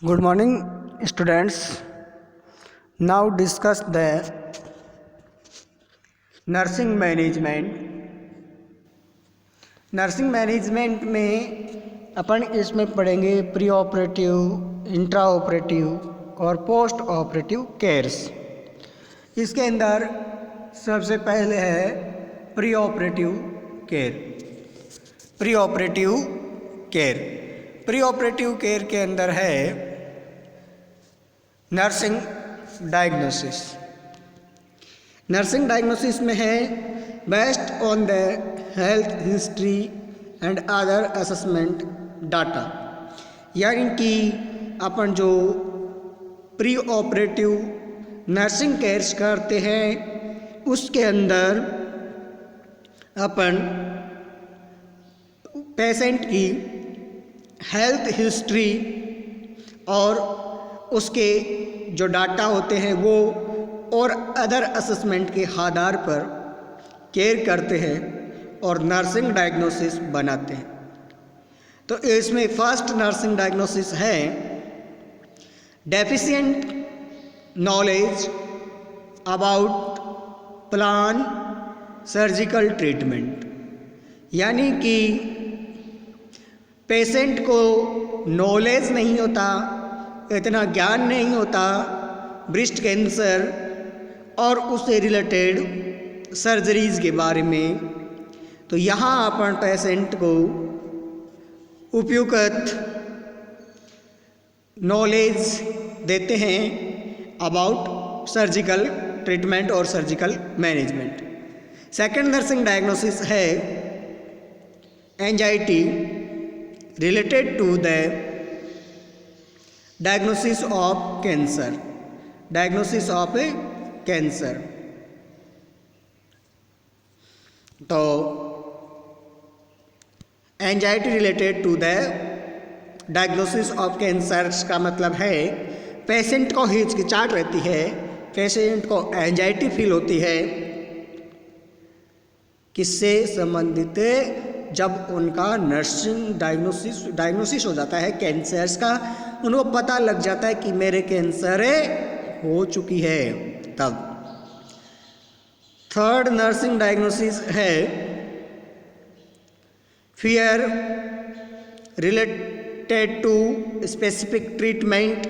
Good morning, students. Now discuss the nursing management. Nursing management में अपन इसमें पढ़ेंगे pre operative, intra operative और post operative cares. इसके अंदर सबसे पहले है pre operative care. Pre operative care pre operative care के अंदर है नर्सिंग डायग्नोसिस। नर्सिंग डायग्नोसिस में है based on the health history and other assessment data, यानी कि अपन जो प्री ऑपरेटिव नर्सिंग केयर्स करते हैं उसके अंदर अपन पेशेंट की हेल्थ हिस्ट्री और उसके जो डाटा होते हैं वो और अदर असेसमेंट के आधार पर केयर करते हैं और नर्सिंग डायग्नोसिस बनाते हैं। तो इसमें फर्स्ट नर्सिंग डायग्नोसिस है deficient knowledge about plan surgical treatment, यानी कि पेशेंट को नॉलेज नहीं होता, इतना ज्ञान नहीं होता ब्रेस्ट कैंसर और उससे रिलेटेड सर्जरीज के बारे में। तो यहाँ अपन पेशेंट को उपयुक्त नॉलेज देते हैं अबाउट सर्जिकल ट्रीटमेंट और surgical management. Second nursing diagnosis है anxiety related to the diagnosis of cancer. Diagnosis of cancer तो anxiety related to the diagnosis of cancer का मतलब है पेशेंट को हिचकिचाहट रहती है, पेशेंट को एंजाइटी फील होती है। किससे संबंधित? जब उनका नर्सिंग डायग्नोसिस हो जाता है कैंसर्स का, उनको पता लग जाता है कि मेरे कैंसर हो चुकी है तब। थर्ड नर्सिंग डायग्नोसिस है fear related to specific treatment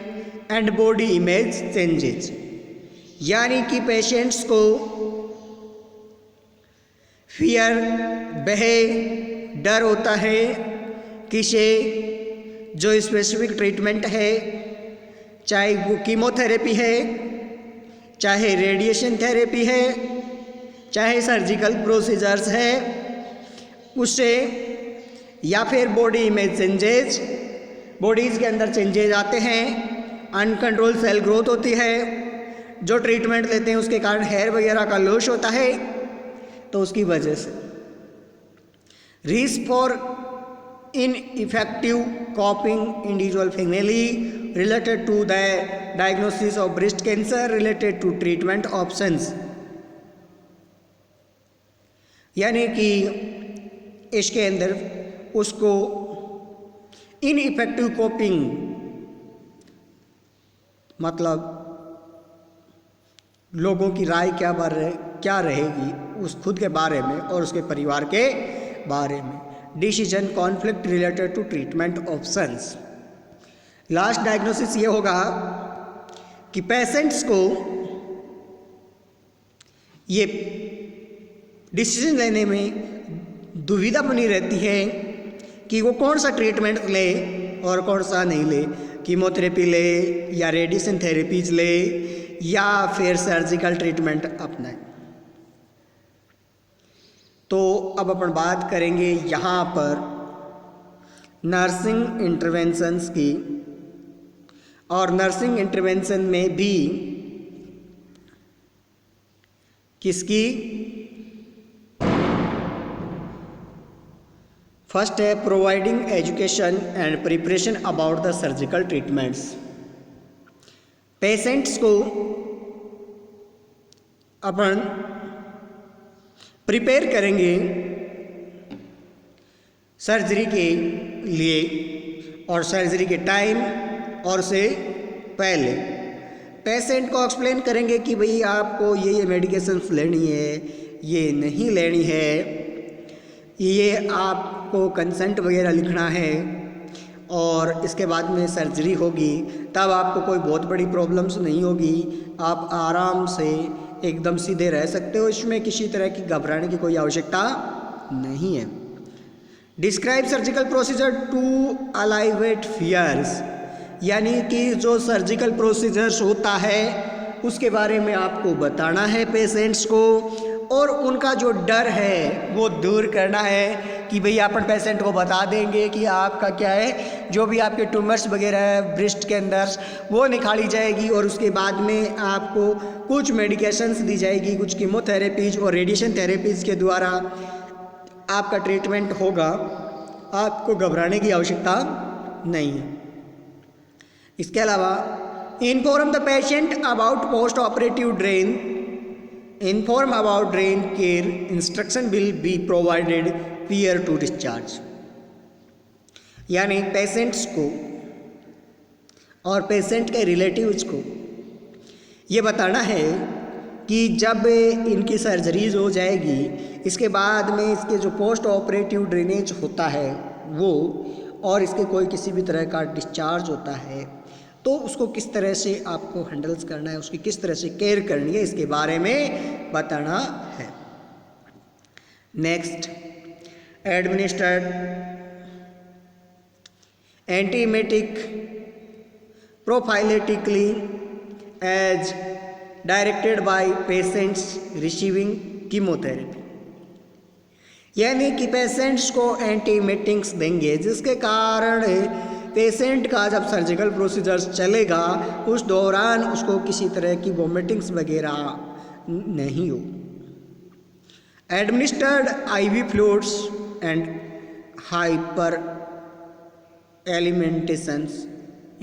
and body image changes, यानी कि पेशेंट्स को फियर डर होता है किसे जो स्पेसिफिक ट्रीटमेंट है, चाहे वो कीमोथेरेपी है, चाहे रेडिएशन थेरेपी है, चाहे सर्जिकल प्रोसीजर्स है उससे, या फिर बॉडी इमेज चेंजेस, बॉडीज़ के अंदर चेंजेज आते हैं, अनकंट्रोल सेल ग्रोथ होती है, जो ट्रीटमेंट लेते हैं उसके कारण हेयर वगैरह का लॉस होता है, तो उसकी वजह से risk for ineffective coping individual family related to the diagnosis of breast cancer related to treatment options, यानी कि इसके अंदर उसको इनइफेक्टिव कोपिंग मतलब लोगों की राय क्या रहेगी उस खुद के बारे में और उसके परिवार के बारे में। Decision conflict related to treatment options. Last diagnosis ये होगा कि पेशेंट्स को ये डिसीजन लेने में दुविधा बनी रहती है कि वो कौन सा ट्रीटमेंट ले और कौन सा नहीं ले, कीमोथेरेपी ले या रेडिएशन थेरेपीज ले या फिर सर्जिकल ट्रीटमेंट अपनाए। तो अब अपन बात करेंगे यहाँ पर नर्सिंग इंटरवेंशंस की, और नर्सिंग इंटरवेंशन में भी किसकी? फर्स्ट है providing education and preparation about the surgical treatments. Patients को अपन प्रिपेयर करेंगे सर्जरी के लिए और सर्जरी के टाइम और उससे पहले पेशेंट को एक्सप्लेन करेंगे कि भाई आपको ये मेडिकेशंस लेनी है, ये नहीं लेनी है, ये आपको कंसेंट वगैरह लिखना है, और इसके बाद में सर्जरी होगी। तब आपको कोई बहुत बड़ी प्रॉब्लम्स नहीं होगी, आप आराम से एकदम सीधे रह सकते हो। इसमें किसी तरह की घबराने की कोई आवश्यकता नहीं है। Describe surgical procedure to alleviate fears, यानी कि जो सर्जिकल प्रोसीजर्स होता है उसके बारे में आपको बताना है पेशेंट्स को, और उनका जो डर है वो दूर करना है कि भाई अपन पेशेंट को बता देंगे कि आपका क्या है, जो भी आपके ट्यूमर्स वगैरह है ब्रेस्ट के अंदर वो निकाली जाएगी, और उसके बाद में आपको कुछ मेडिकेशंस दी जाएगी, कुछ कीमोथेरेपीज और रेडिएशन थेरेपीज के द्वारा आपका ट्रीटमेंट होगा। आपको घबराने की आवश्यकता नहीं है। इसके अलावा inform the patient about post operative drain, inform about drain care, instruction will be provided prior to discharge, यानी पेशेंट्स को और पेशेंट के रिलेटिव्स को ये बताना है कि जब इनकी सर्जरीज हो जाएगी, इसके बाद में इसके जो पोस्ट ऑपरेटिव ड्रेनेज होता है वो, और इसके कोई किसी भी तरह का डिस्चार्ज होता है तो उसको किस तरह से आपको हैंडल्स करना है, उसकी किस तरह से केयर करनी है, इसके बारे में बताना है। Next, administered antiemetic prophylactically as directed by patients receiving chemotherapy, यानी कि पेशेंट्स को एंटीमेटिक्स देंगे जिसके कारण पेशेंट का जब सर्जिकल प्रोसीजर्स चलेगा उस दौरान उसको किसी तरह की वोमिटिंग्स वगैरह नहीं हो। Administered IV fluids and hyper alimentations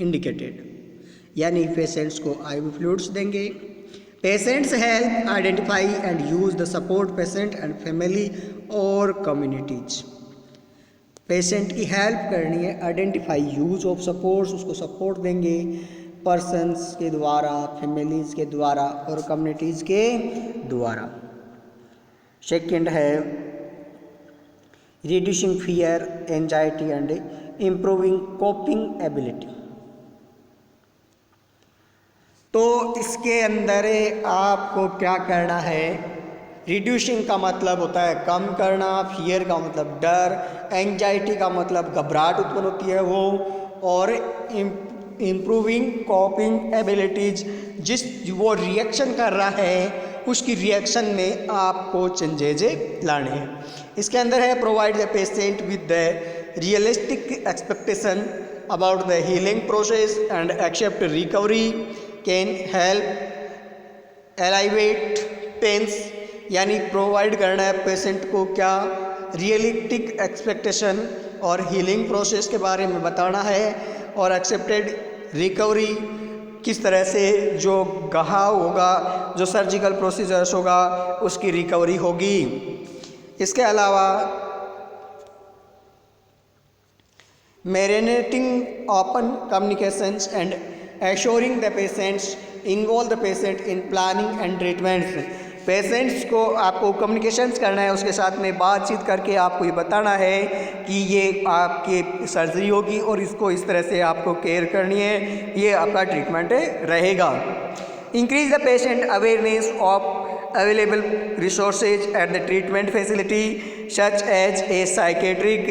indicated, यानी पेशेंट्स को आईवी फ्लूइड्स देंगे। Patients help identify and use the support patient and family और कम्युनिटीज, पेशेंट की हेल्प करनी है, आइडेंटिफाई यूज ऑफ सपोर्ट्स, उसको सपोर्ट देंगे पर्सन्स के द्वारा, फैमिलीज़ के द्वारा और कम्युनिटीज़ के द्वारा। सेकंड है reducing fear, anxiety and improving coping ability. तो इसके अंदर आपको क्या करना है, रिड्यूसिंग का मतलब होता है कम करना, फियर का मतलब डर, एंजाइटी का मतलब घबराहट उत्पन्न होती है वो, और इम्प्रूविंग कोपिंग एबिलिटीज, जिस वो रिएक्शन कर रहा है उसकी रिएक्शन में आपको चेंजेज लाने हैं। इसके अंदर है provide the patient with the realistic expectation about the healing process and accept recovery can help alleviate pains, यानी प्रोवाइड करना है पेशेंट को क्या, रियलिस्टिक एक्सपेक्टेशन और हीलिंग प्रोसेस के बारे में बताना है, और एक्सेप्टेड रिकवरी, किस तरह से जो घाव होगा, जो सर्जिकल प्रोसीजर्स होगा उसकी रिकवरी होगी। इसके अलावा maintaining open communications and assuring the patients involve the patient in planning and treatment, patients को आपको कम्युनिकेशंस करना है, उसके साथ में बातचीत करके आपको ये बताना है कि ये आपकी सर्जरी होगी और इसको इस तरह से आपको केयर करनी है, ये आपका ट्रीटमेंट रहेगा। Increase the patient awareness of available resources at the treatment facility such as a psychiatric,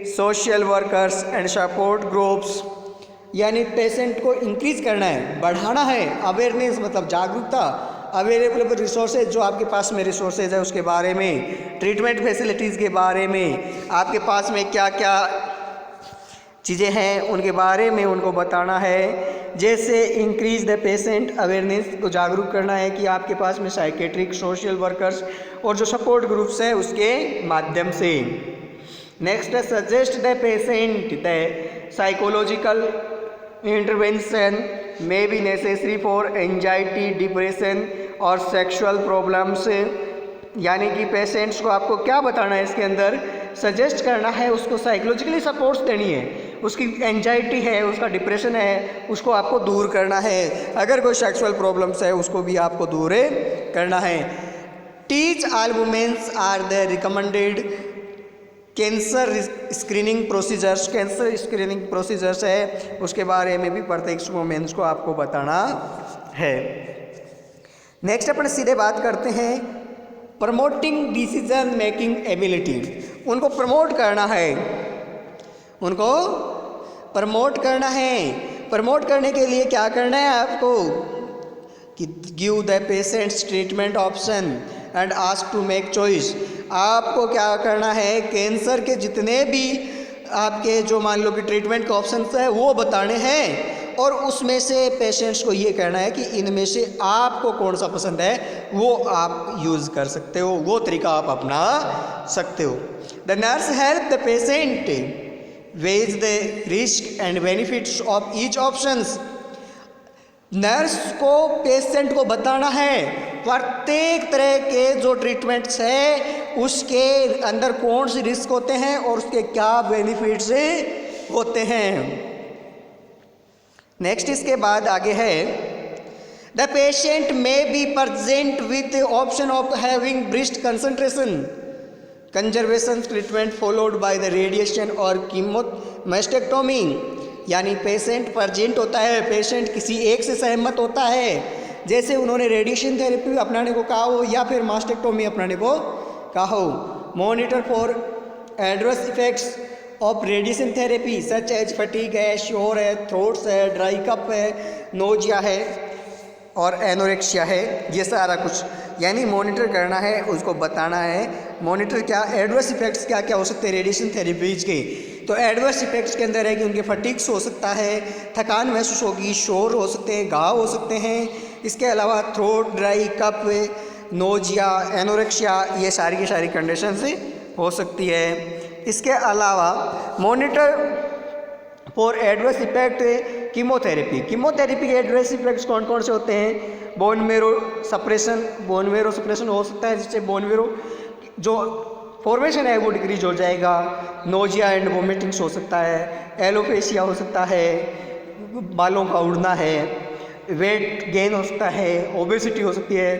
social workers and support groups, यानी पेशेंट को इंक्रीज करना है, बढ़ाना है। अवेयरनेस मतलब जागरूकता, अवेलेबल रिसोर्सेज, जो आपके पास में रिसोर्सेज है उसके बारे में, ट्रीटमेंट फैसिलिटीज़ के बारे में, आपके पास में क्या क्या चीज़ें हैं उनके बारे में उनको बताना है। जैसे इंक्रीज द पेशेंट अवेयरनेस को जागरूक करना है कि आपके पास में साइकेट्रिक, सोशल वर्कर्स और जो सपोर्ट ग्रुप्स हैं उसके माध्यम से। नेक्स्ट है suggest the patient the psychological intervention may be necessary for anxiety, depression और सेक्सुअल प्रॉब्लम्स, यानी कि पेशेंट्स को आपको क्या बताना है, इसके अंदर सजेस्ट करना है, उसको साइकोलॉजिकली सपोर्ट्स देनी है, उसकी एंजाइटी है, उसका डिप्रेशन है, उसको आपको दूर करना है। अगर कोई सेक्सुअल प्रॉब्लम्स है उसको भी आपको दूर करना है। Teach all womens are the recommended cancer screening procedures. Cancer screening procedures है, उसके बारे में भी प्रत्येक वुमेन्स को आपको बताना है। नेक्स्ट अपन सीधे बात करते हैं प्रमोटिंग डिसीजन मेकिंग एबिलिटी। उनको प्रमोट करना है, उनको प्रमोट करना है। प्रमोट करने के लिए क्या करना है आपको कि give the patients treatment option and ask to make choice. आपको क्या करना है, कैंसर के जितने भी आपके जो मान लो कि ट्रीटमेंट के ऑप्शंस है वो बताने हैं, और उसमें से पेशेंट्स को ये कहना है कि इनमें से आपको कौन सा पसंद है वो आप यूज़ कर सकते हो, वो तरीका आप अपना सकते हो। The nurse help the patient weigh the risk and benefits of each options. Nurse को पेशेंट को बताना है प्रत्येक तरह के जो ट्रीटमेंट्स है उसके अंदर कौन से रिस्क होते हैं और उसके क्या बेनिफिट्स होते हैं। नेक्स्ट इसके बाद आगे है द पेशेंट में be present with option of having breast concentration conservation treatment followed by the radiation और कीमोमास्टेक्टोमी। यानी पेशेंट प्रेजेंट होता है, पेशेंट किसी एक से सहमत होता है, जैसे उन्होंने रेडिएशन थेरेपी अपनाने को कहा हो या फिर मास्टेक्टोमी अपनाने को कहा हो। Monitor for adverse effects of radiation therapy such as fatigue है, शोर है, थ्रोट्स है, ड्राई कप है, नोजिया है और एनोरेक्सिया है, ये सारा कुछ यानी मॉनिटर करना है, उसको बताना है। मॉनिटर क्या एडवर्स इफेक्ट्स क्या क्या हो सकते हैं रेडिएशन थेरेपीज के। तो एडवर्स इफेक्ट्स के अंदर है कि उनके फटीग्स हो सकता है, थकान महसूस होगी, शोर हो सकते हैं, घाव हो सकते हैं, इसके अलावा throat, dry cup, nausea, anorexia, ये सारी की सारी कंडीशंस हो सकती है। इसके अलावा monitor for adverse effect chemotherapy. Chemotherapy के एडवर्स इफेक्ट्स कौन कौन से होते हैं? बोन मेरो सप्रेशन हो सकता है, जिससे बोन मेरो जो फॉर्मेशन है वो डिक्रीज हो जाएगा। नोजिया एंड वोमिटिंग्स हो सकता है, एलोपेशिया हो सकता है, बालों का उड़ना है, वेट गेन हो सकता है, ओबेसिटी हो सकती है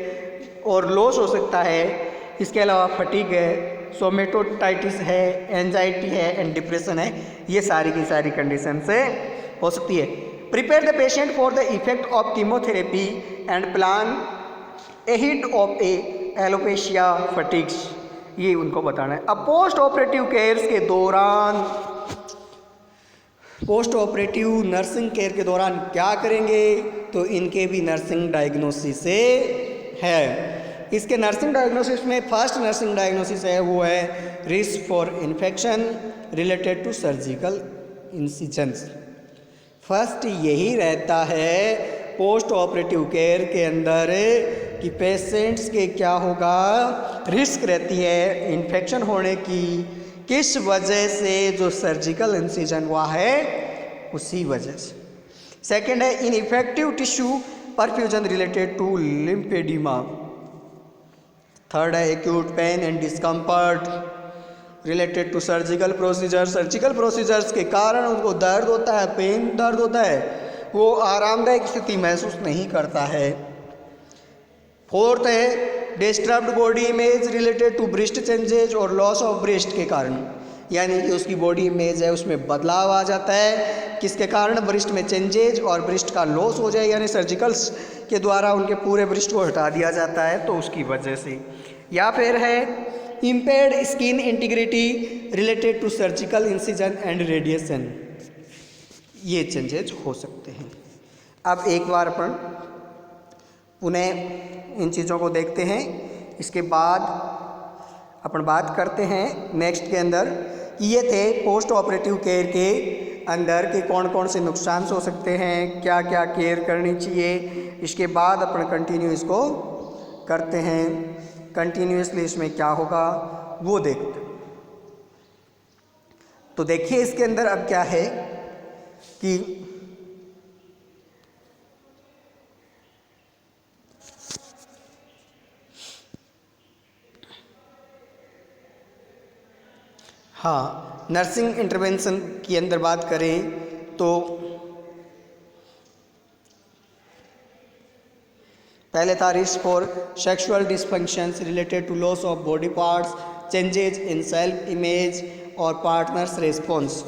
और लॉस हो सकता है। इसके अलावा फटीग है, सोमेटोटाइटिस है, एंजाइटी है एंड डिप्रेशन है, ये सारी की सारी कंडीशन से हो सकती है। Prepare the patient for the effect of chemotherapy and plan ahead of a alopecia fatigues, ये उनको बताना है। अब पोस्ट ऑपरेटिव केयर्स के दौरान, पोस्ट ऑपरेटिव नर्सिंग केयर के दौरान क्या करेंगे, तो इनके भी नर्सिंग डायग्नोसिस है। इसके नर्सिंग डायग्नोसिस में फर्स्ट नर्सिंग डायग्नोसिस है वो है risk for infection related to surgical incisions. First यही रहता है पोस्ट ऑपरेटिव केयर के अंदर कि पेशेंट्स के क्या होगा, रिस्क रहती है इन्फेक्शन होने की, किस वजह से, जो सर्जिकल इंसिजन हुआ है उसी वजह से। सेकेंड है ineffective tissue perfusion related to lymphedema. Third है acute pain and discomfort related to surgical procedure. Surgical procedures के कारण उनको दर्द होता है, पेन दर्द होता है, वो आरामदायक स्थिति महसूस नहीं करता है। फोर्थ है disturbed body image related to breast changes और लॉस ऑफ ब्रेस्ट के कारण, यानी कि उसकी बॉडी इमेज है उसमें बदलाव आ जाता है, किसके कारण, ब्रेस्ट में चेंजेज और ब्रेस्ट का लॉस हो जाए, यानी सर्जिकल्स के द्वारा उनके पूरे ब्रेस्ट को हटा दिया जाता है तो उसकी वजह से। या फिर है impaired skin integrity related to surgical incision and radiation, ये चेंजेज हो सकते हैं। अब एक बार अपन पुनः इन चीज़ों को देखते हैं, इसके बाद अपन बात करते हैं नेक्स्ट के अंदर कि ये थे पोस्ट ऑपरेटिव केयर के अंदर के कौन कौन से नुकसान हो सकते हैं, क्या क्या केयर करनी चाहिए। इसके बाद अपन कंटिन्यू इसको करते हैं, कंटिन्यूसली इसमें क्या होगा वो देखते हैं। तो देखिए इसके अंदर अब क्या है कि हाँ, नर्सिंग इंटरवेंशन के अंदर बात करें तो पहले था risk for sexual dysfunctions related to loss of body parts, changes in self image और पार्टनर्स रेस्पॉन्स,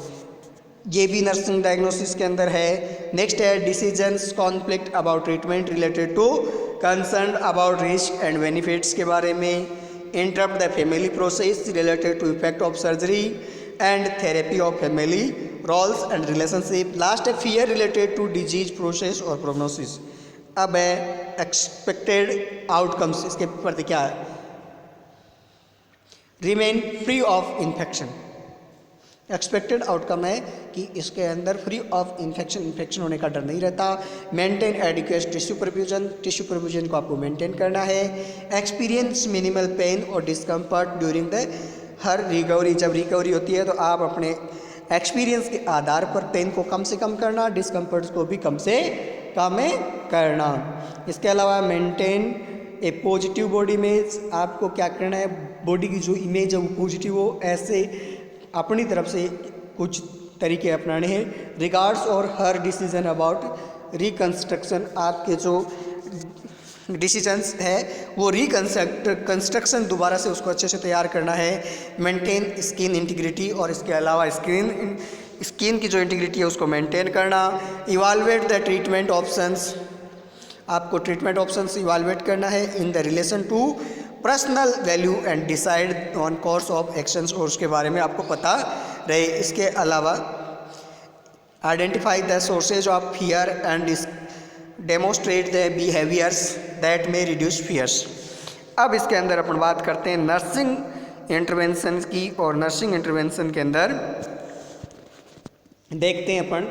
ये भी नर्सिंग डायग्नोसिस के अंदर है। नेक्स्ट है decisions conflict about treatment related to concern about risk and benefits के बारे में। Interrupt the family process related to effect of surgery and therapy of family roles and relationship. Last है fear related to disease process और prognosis. अब है expected outcomes, इसके प्रति क्या है, remain free of infection. Expected outcome है कि इसके अंदर फ्री ऑफ इन्फेक्शन होने का डर नहीं रहता। मेंटेन एडिक्वेट टिश्यू परफ्यूजन को आपको मेंटेन करना है। एक्सपीरियंस मिनिमल पेन और discomfort during the her recovery, जब रिकवरी होती है तो आप अपने एक्सपीरियंस के आधार पर पेन को कम से कम करना, डिस्कम्फर्ट को भी कम से कम करना। इसके अलावा मेंटेन ए पॉजिटिव बॉडी इमेज, आपको क्या करना है, बॉडी की जो इमेज है वो पॉजिटिव हो, ऐसे अपनी तरफ से कुछ तरीके अपनाने हैं। रिगार्ड्स और हर डिसीजन अबाउट रिकन्स्ट्रक्शन, आपके जो डिसीजंस है वो कंस्ट्रक्शन दोबारा से उसको अच्छे से तैयार करना है। मेंटेन स्किन इंटीग्रिटी, और इसके अलावा स्किन की जो इंटीग्रिटी है उसको मेंटेन करना। इवालुएट द ट्रीटमेंट ऑप्शंस, आपको ट्रीटमेंट ऑप्शंस इवालुएट करना है in the relation to personal value and decide on course of actions, और उसके बारे में आपको पता रहे। इसके अलावा identify the sources of fear and demonstrate the behaviours that may reduce fears. अब इसके अंदर अपन बात करते हैं नर्सिंग इंटरवेंशन की, और नर्सिंग इंटरवेंशन के अंदर देखते हैं अपन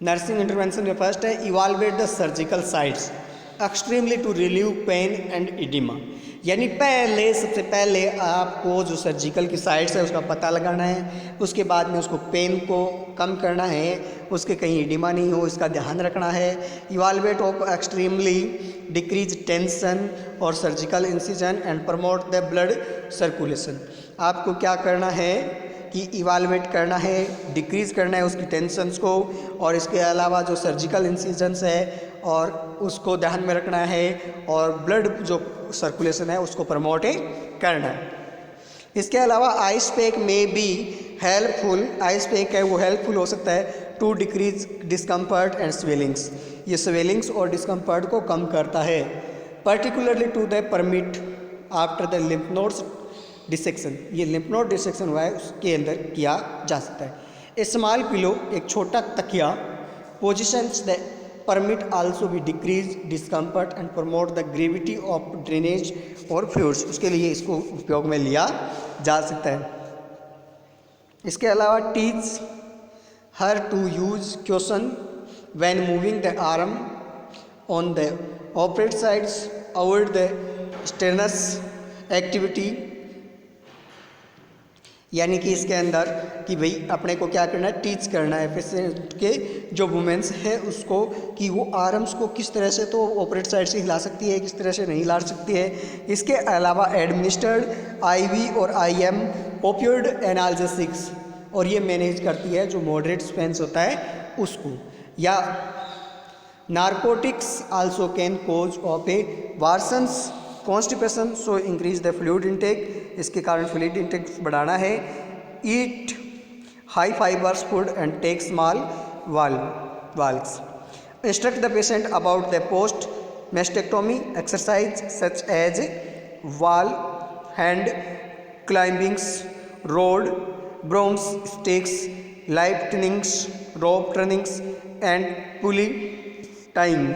नर्सिंग इंटरवेंशन में फर्स्ट है evaluate the surgical sites extremely to relieve pain and oedema, यानी सबसे पहले आपको जो सर्जिकल की साइट्स है उसका पता लगाना है, उसके बाद में उसको पेन को कम करना है, उसके कहीं इडिमा नहीं हो इसका ध्यान रखना है। Evaluate of extremely decrease tension और surgical incision and promote the blood circulation, आपको क्या करना है कि इवालुएट करना है, डिक्रीज़ करना है उसकी टेंशन्स को, और इसके अलावा जो सर्जिकल इंसिजन्स है और उसको ध्यान में रखना है, और ब्लड जो सर्कुलेशन है उसको प्रमोट करना है। इसके अलावा आइस पैक में भी हेल्पफुल, आइस पैक है वो हेल्पफुल हो सकता है to decrease discomfort and swellings, ये स्वेलिंग्स और डिस्कम्फर्ट को कम करता है। Particularly to the permit after the lymph nodes dissection, ये लिम्फ नोड डिसेक्शन हुआ है उसके अंदर किया जा सकता है। ए स्मॉल पिलो, एक छोटा तकिया, पोजिशंस द परमिट आल्सो भी decrease discomfort and promote the gravity of drainage और फ्लूइड्स, उसके लिए इसको उपयोग में लिया जा सकता है। इसके अलावा teach her to use question when moving the arm on the operate sides, avoid the strenuous activity, यानी कि इसके अंदर कि भाई अपने को क्या करना है, टीच करना है पेशेंट के जो वुमेन्स है उसको कि वो आर्म्स को किस तरह से तो ऑपरेट साइड से हिला सकती है, किस तरह से नहीं हिला सकती है। इसके अलावा एडमिनिस्टर्ड आईवी और आईएम ओपियोइड एनाल्जेसिक्स, और ये मैनेज करती है जो मॉडरेट स्पेंस होता है उसको, या narcotics also can cause of a worsens constipation, so increase the fluid intake, इसके कारण फ्लूइड इंटेक बढ़ाना है। Eat high fibers food and take small valves, instruct the patient about the post mastectomy exercise such as wall hand climbings, rod brooms sticks, lightnings, rope turnings and pulling time,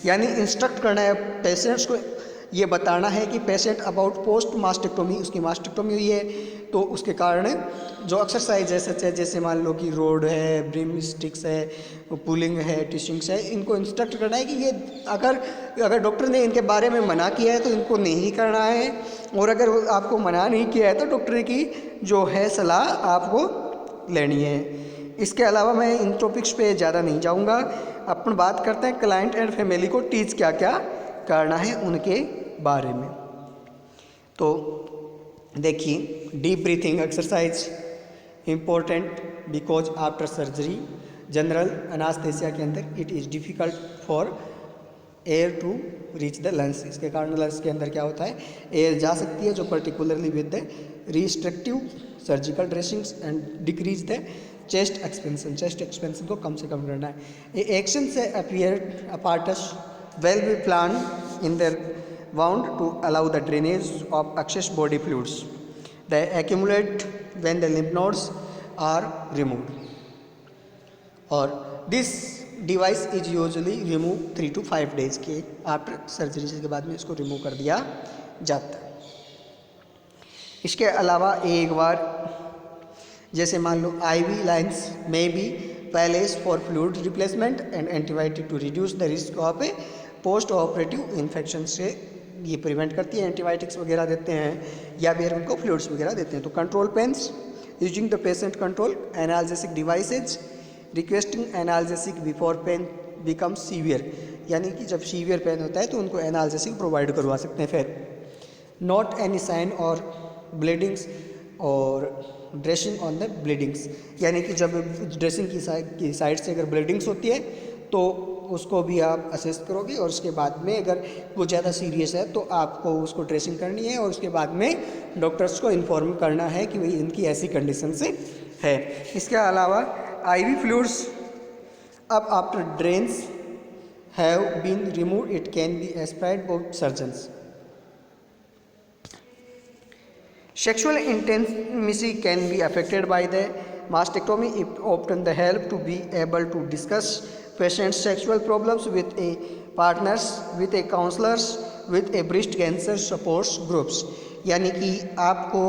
यानी instruct करना है patients को, ये बताना है कि patient about post mastectomy, उसकी mastectomy हुई है तो उसके कारण जो एक्सरसाइज है सच है, जैसे मान लो कि रोड है, ब्रिम स्टिक्स है, पुलिंग है, टिशिंग्स है, इनको इंस्ट्रक्ट करना है कि ये अगर डॉक्टर ने इनके बारे में मना किया है तो इनको नहीं करना है, और अगर आपको मना नहीं किया है तो डॉक्टर की जो है सलाह आपको लेनी है। इसके अलावा मैं इन टॉपिक्स पे ज़्यादा नहीं जाऊँगा, अपन बात करते हैं क्लाइंट एंड फैमिली को टीच क्या क्या करना है उनके बारे में। तो देखिए deep breathing exercise, important because after surgery general anaesthesia के अंदर it is difficult for air to reach the lungs. इसके कारण लंग्स के अंदर क्या होता है, एयर जा सकती है, जो particularly with the restrictive surgical dressings and decrease the chest expansion. Chest expansion को कम से कम करना है। एक्शन से appear apparatus will be plan in the wound to allow the drainage of excess body fluids that accumulate when the lymph nodes are removed. और this device is usually removed 3 to 5 days के after surgery के बाद में इसको remove कर दिया जाता है। इसके अलावा एक बार जैसे मान लो IV लाइन्स में भी placed for fluid replacement and antibiotic to reduce the risk of a post operative infection से ये प्रिवेंट करती है। एंटीबायोटिक्स वगैरह देते हैं या फिर उनको फ्लूइड्स वगैरह देते हैं। तो control pains using the patient control analgesic devices requesting analgesic before pain become severe, यानी कि जब सीवियर पेन होता है तो उनको एनाल्जेसिक प्रोवाइड करवा सकते हैं। फिर नॉट एनी साइन और ब्लीडिंग्स और ड्रेसिंग ऑन द ब्लीडिंग्स, यानी कि जब ड्रेसिंग की साइड से अगर ब्लीडिंग्स होती है तो उसको भी आप असेस करोगे और उसके बाद में अगर वो ज़्यादा सीरियस है तो आपको उसको ड्रेसिंग करनी है और उसके बाद में डॉक्टर्स को इन्फॉर्म करना है कि भाई इनकी ऐसी कंडीशन से है। इसके अलावा IV फ्लूइड्स अब after drains have been remove it can be aspirated by surgeons. Sexual intimacy can be affected by the mastectomy if often the help to be able to discuss patient's sexual problems with a partners, with a counselors, with a breast cancer support groups, यानी कि आपको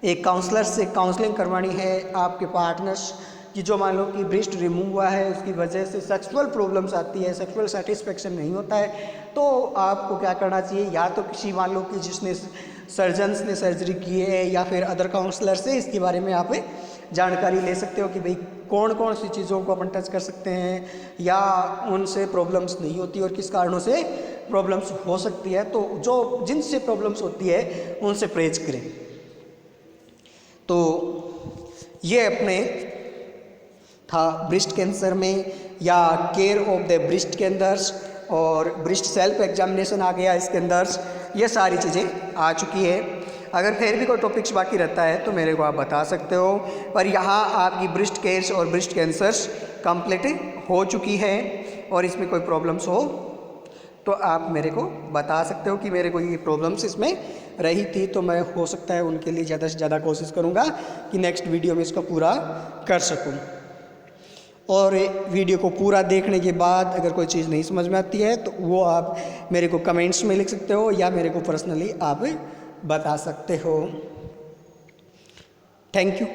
एक counsellor से counselling करवानी है आपके partners कि जो मान लो कि ब्रेस्ट रिमूव हुआ है उसकी वजह से सेक्सुअल प्रॉब्लम्स आती है, सेक्सुअल सेटिस्फेक्शन नहीं होता है, तो आपको क्या करना चाहिए, या तो किसी मान लो कि जिसने सर्जन्स ने सर्जरी की है या फिर अदर काउंसलर से इसके बारे में आप जानकारी ले सकते हो कि भाई कौन कौन सी चीज़ों को अपन टच कर सकते हैं या उनसे प्रॉब्लम्स नहीं होती और किस कारणों से प्रॉब्लम्स हो सकती है, तो जो जिनसे प्रॉब्लम्स होती है उनसे परहेज करें। तो ये अपने था ब्रेस्ट कैंसर में या केयर ऑफ द ब्रेस्ट के अंदर, और ब्रेस्ट सेल्फ एग्जामिनेशन आ गया इसके अंदर, ये सारी चीज़ें आ चुकी है। अगर फिर भी कोई टॉपिक्स बाकी रहता है तो मेरे को आप बता सकते हो, पर यहाँ आपकी ब्रेस्ट केयर्स और ब्रेस्ट कैंसर्स कंप्लीट हो चुकी है और इसमें कोई प्रॉब्लम्स हो तो आप मेरे को बता सकते हो कि मेरे को ये प्रॉब्लम्स इसमें रही थी, तो मैं हो सकता है उनके लिए ज़्यादा से ज़्यादा कोशिश करूँगा कि नेक्स्ट वीडियो में इसको पूरा कर सकूँ। और वीडियो को पूरा देखने के बाद अगर कोई चीज़ नहीं समझ में आती है तो वो आप मेरे को कमेंट्स में लिख सकते हो या मेरे को पर्सनली आप बता सकते हो। Thank you.